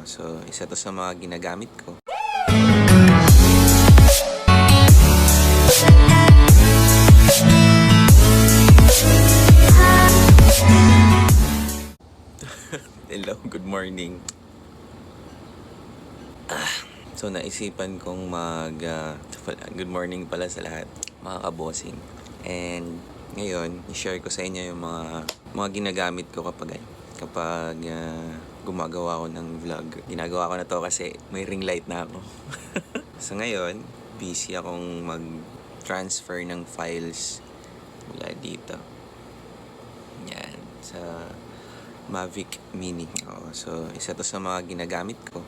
So, isa to sa mga ginagamit ko. Hello, good morning. So, naisipan kong good morning pala sa lahat, mga kabosing. And ngayon, i-share ko sa inyo yung mga ginagamit ko kapag gumagawa ako ng vlog. Ginagawa ko na to kasi may ring light na ako. So ngayon, busy akong mag-transfer ng files mula dito. Yan, sa MAVIC Mini. So isa to sa mga ginagamit ko.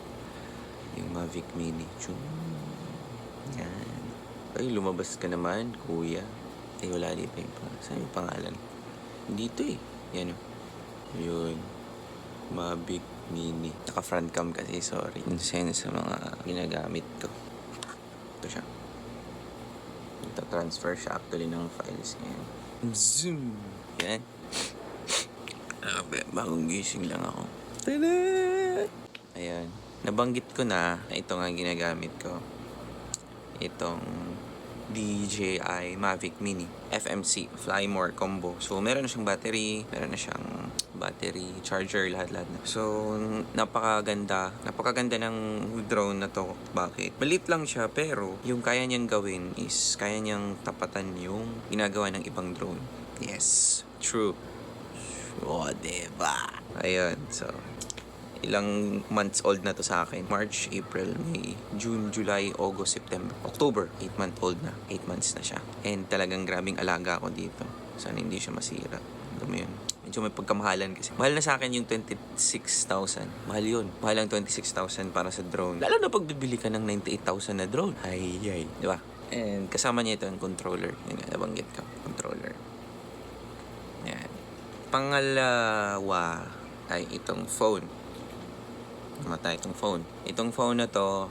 Yung MAVIC Mini. Yan. Ay, lumabas ka naman, kuya. Ay, wala dito yung saan yung pangalan? Dito eh. Yan o. Yun. MAVIC Mini. Naka-front cam kasi, sorry. Insen sa mga ginagamit ko. Ito siya. Ito-transfer siya actually ng files. Yan. Zoom! Yan. Bagong gising lang ako. Tada! Ayan. Nabanggit ko na ito nga ginagamit ko. Itong DJI MAVIC Mini FMC Fly More Combo. So meron na siyang battery, meron na siyang battery, charger, lahat-lahat na. So napakaganda ng drone na to. Bakit? Maliit lang siya pero yung kaya niyang gawin is kaya niyang tapatan yung ginagawa ng ibang drone. Yes, true. O, diba? Ayun, so ilang months old na to sa akin. March, April, May, June, July, August, September, October. 8 month old na. 8 months na siya. And talagang grabing alaga ako dito. Sana hindi siya masira. Alam mo yun. Medyo may pagkamahalan kasi. Mahal na sa akin yung 26,000. Mahal yun. Mahal ang 26,000 para sa drone. Lalo na pag bibili ka ng 98,000 na drone. Ay. Di ba? And kasama niya ito ang controller. Yan nga, nabanggit ko. Controller. Yan. Pangalawa ay itong phone. Matay itong phone. Itong phone na to,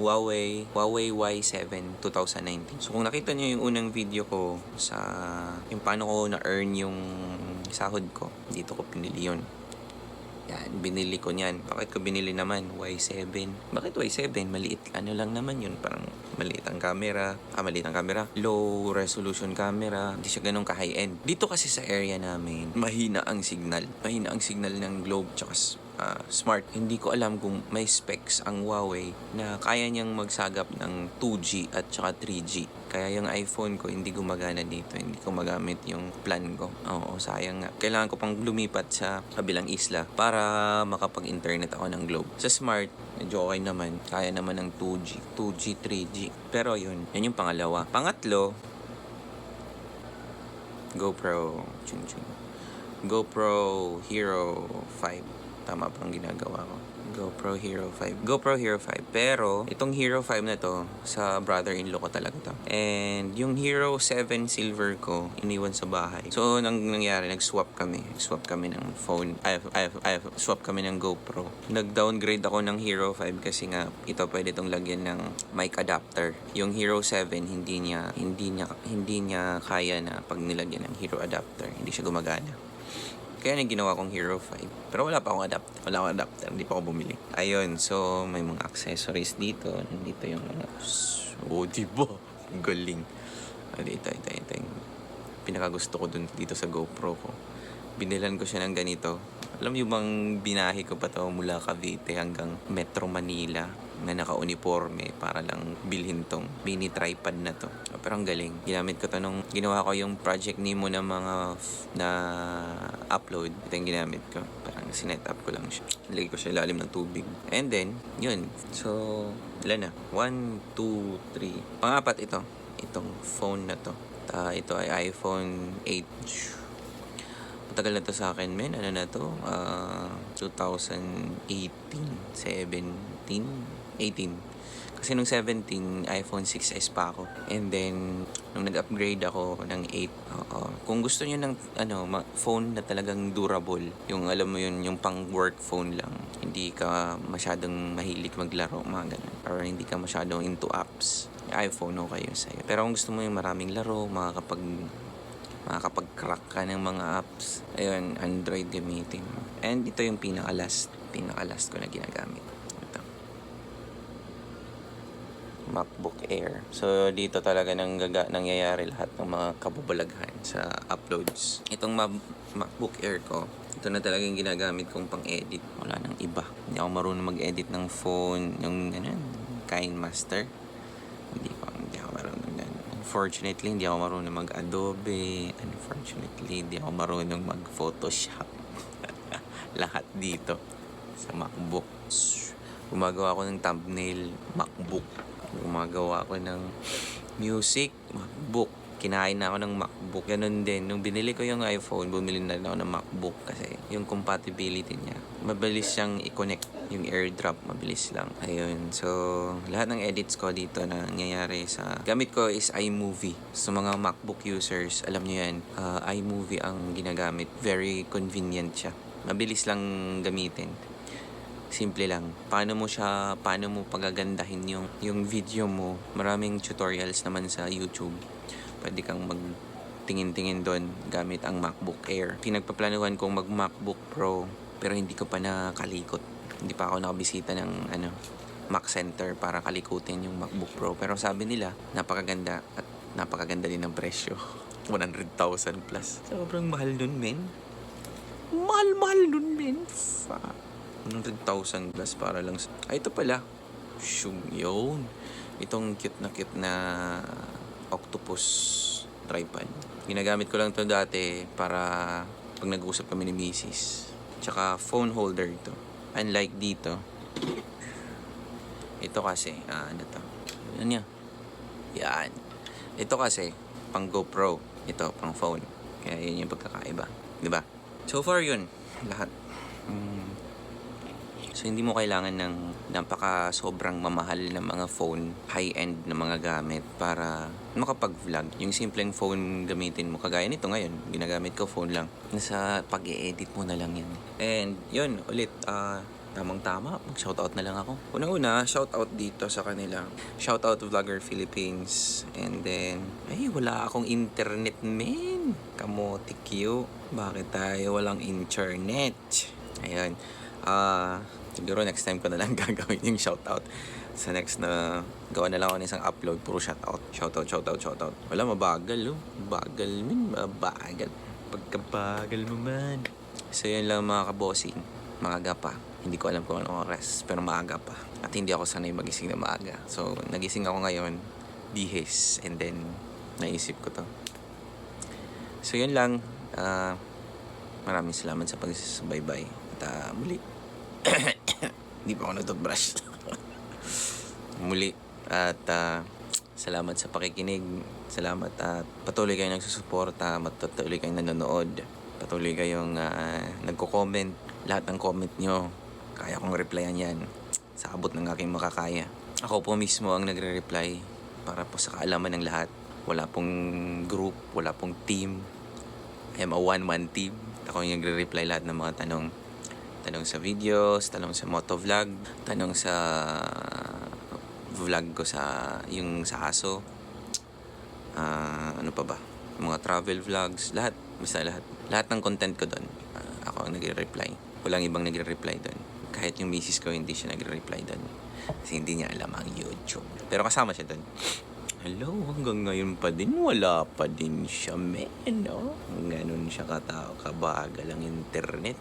Huawei Y7 2019. So kung nakita nyo yung unang video ko sa yung paano ko na-earn yung sahod ko, dito ko pinili yun. Yan, binili ko niyan. Bakit ko binili naman? Y7. Bakit Y7? Maliit. Ano lang naman yun? Parang maliit ang camera. Maliit ang camera. Low resolution camera. Hindi siya ganun ka-high-end. Dito kasi sa area namin, mahina ang signal. Mahina ang signal ng Globe tsaka Smart. Hindi ko alam kung may specs ang Huawei na kaya niyang magsagap ng 2G at saka 3G. Kaya yung iPhone ko hindi gumagana dito. Hindi ko magamit yung plan ko. Oo, sayang nga. Kailangan ko pang lumipat sa kabilang isla para makapag-internet ako ng Globe. Sa Smart, medyo okay naman. Kaya naman ng 2G, 3G. Pero yun yung pangalawa. Pangatlo, GOPRO. GoPro Hero 5. Tama pang ginagawa ko. GoPro Hero 5. GoPro Hero 5. Pero, itong Hero 5 na to, sa brother-in-law ko talaga to. And, yung Hero 7 Silver ko, iniwan sa bahay. So, nangyari, nag-swap kami. Swap kami ng phone. Swap kami ng GoPro. Nag-downgrade ako ng Hero 5 kasi nga, ito pwede itong lagyan ng mic adapter. Yung Hero 7, hindi niya kaya na pag nilagyan ng Hero adapter. Hindi siya gumagana. Kaya nang ginawa kong Hero 5. Pero wala pa akong adapter. Hindi pa ako bumili. Ayun, so may mga accessories dito. Nandito yung mga... diba? Galing. Ito yung pinakagusto ko dito sa GoPro ko. Binilan ko siya ng ganito. Alam mo bang binahe ko pa to mula Cavite hanggang Metro Manila na naka-uniforme para lang bilhin tong mini tripod na to. Pero ang galing. Ginamit ko to nung ginawa ko yung Project Nemo na mga na upload. Ito yung ginamit ko. Parang sinet up ko lang siya. Nilagay ko siya lalim ng tubig. And then, yun. So, ilan na? 1, 2, 3. Pangapat ito. Itong phone na to. Ito ay iPhone 8. Matagal na to sa akin, men. Ano na to? 2018, 18. Kasi nung 17, iPhone 6s pa ako. And then, nung nag-upgrade ako ng 8, kung gusto niyo ng phone na talagang durable, yung alam mo yun, yung pang work phone lang, hindi ka masyadong mahilig maglaro, mga ganun. Or hindi ka masyadong into apps, iPhone okay yun sa'yo. Pero kung gusto mo yung maraming laro, makakapag-crack ka ng mga apps, ayun, Android gamitin mo. And ito yung pinaka-last pinaka-last ko na ginagamit. Ito. MacBook Air. So, dito talaga nangyayari lahat ng mga kababalaghan sa uploads. Itong MacBook Air ko, ito na talagang ginagamit kong pang-edit. Wala nang iba. Hindi ako marunong mag-edit ng phone, yung KineMaster. Hindi ako marunong yan. Unfortunately, hindi ako marunong mag-Adobe. Unfortunately, hindi ako marunong mag-Photoshop. Lahat dito sa MacBook. Gumagawa ako ng thumbnail, MacBook. Gumagawa ako ng music, MacBook. Kinain na ako ng MacBook. Ganun din. Nung binili ko yung iPhone, bumili na ako ng MacBook kasi yung compatibility niya, mabilis siyang i-connect. Yung AirDrop, mabilis lang. Ayun. So, lahat ng edits ko dito na nangyayari sa... Gamit ko is iMovie. So, mga MacBook users, alam nyo yan, iMovie ang ginagamit. Very convenient siya. Mabilis lang gamitin. Simple lang. Paano mo pagagandahin yung video mo? Maraming tutorials naman sa YouTube. Pwede kang magtingin-tingin doon gamit ang MacBook Air. Pinagpaplanuhan kong mag-MacBook Pro pero hindi ko pa nakalikot. Hindi pa ako nakabisita ng Mac Center para kalikutin yung MacBook Pro. Pero sabi nila, napakaganda at napakaganda din ng presyo. 100,000 plus. Sobrang mahal nun, men. Mahal nun, men. 100,000 plus para lang sa... Ay, ito pala. Yun. Itong cute na octopus tripod. Ginagamit ko lang ito dati para pag nag-uusap kami ni Mrs. Tsaka phone holder ito. Unlike dito. Ito kasi, Yan niya. Yan. Ito kasi, pang GoPro. Ito, pang phone. Kaya yun yung pagkakaiba. Diba? So far yun. Lahat. So, hindi mo kailangan ng sobrang mamahal na mga phone, high-end na mga gamit para makapag-vlog. Yung simpleng phone gamitin mo. Kagaya nito ngayon, ginagamit ko phone lang. Nasa pag-i-edit mo na lang yan. And, yun, ulit, tamang-tama, mag-shoutout na lang ako. Unang-una, shoutout dito sa kanila. Shoutout to Vlogger Philippines. And then, wala akong internet, men. Kamote Q. Bakit tayo walang internet? Ayun. Siguro next time ko na lang gagawin yung shoutout. Sa next na gawa na lang ako ng isang upload, puro shoutout. Shoutout. Wala, mabagal, Bagal, mabagal. Pagkabagal mo man. So yun lang mga kabossing. Maaga pa. Hindi ko alam kung anong oras, pero maaga pa. At hindi ako sanay magising na maaga. So nagising ako ngayon, bihis, and then naisip ko to. So yun lang. Maraming salamat sa pagsusubaybay. At muli. Hindi pa ako nag-brush. Muli. At salamat sa pakikinig. Salamat at patuloy kayong nagsusuporta. Patuloy kayong nanonood. Patuloy kayong nagko-comment. Lahat ng comment nyo, kaya kong replyan yan. Sa abot ng aking makakaya. Ako po mismo ang nagre-reply para po sa kaalaman ng lahat. Wala pong group, wala pong team. I am a one-man team. Ako yung nagre-reply lahat ng mga tanong. Tanong sa videos, tanong sa motovlog, tanong sa vlog ko sa aso. Ano pa ba? Mga travel vlogs, lahat. Basta lahat. Lahat ng content ko doon, ako ang nagre-reply. Walang ibang nagre-reply doon. Kahit yung misis ko, hindi siya nagre-reply doon. Kasi hindi niya alam ang YouTube. Pero kasama siya doon. Hello, hanggang ngayon pa din, wala pa din siya, men, no? Ganun siya katao, kabagal ang internet.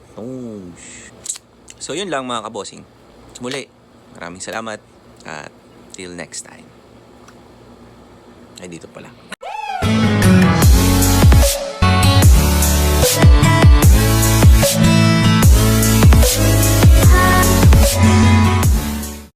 So, yun lang mga kabossing. Muli, maraming salamat at till next time. Ay, dito pala.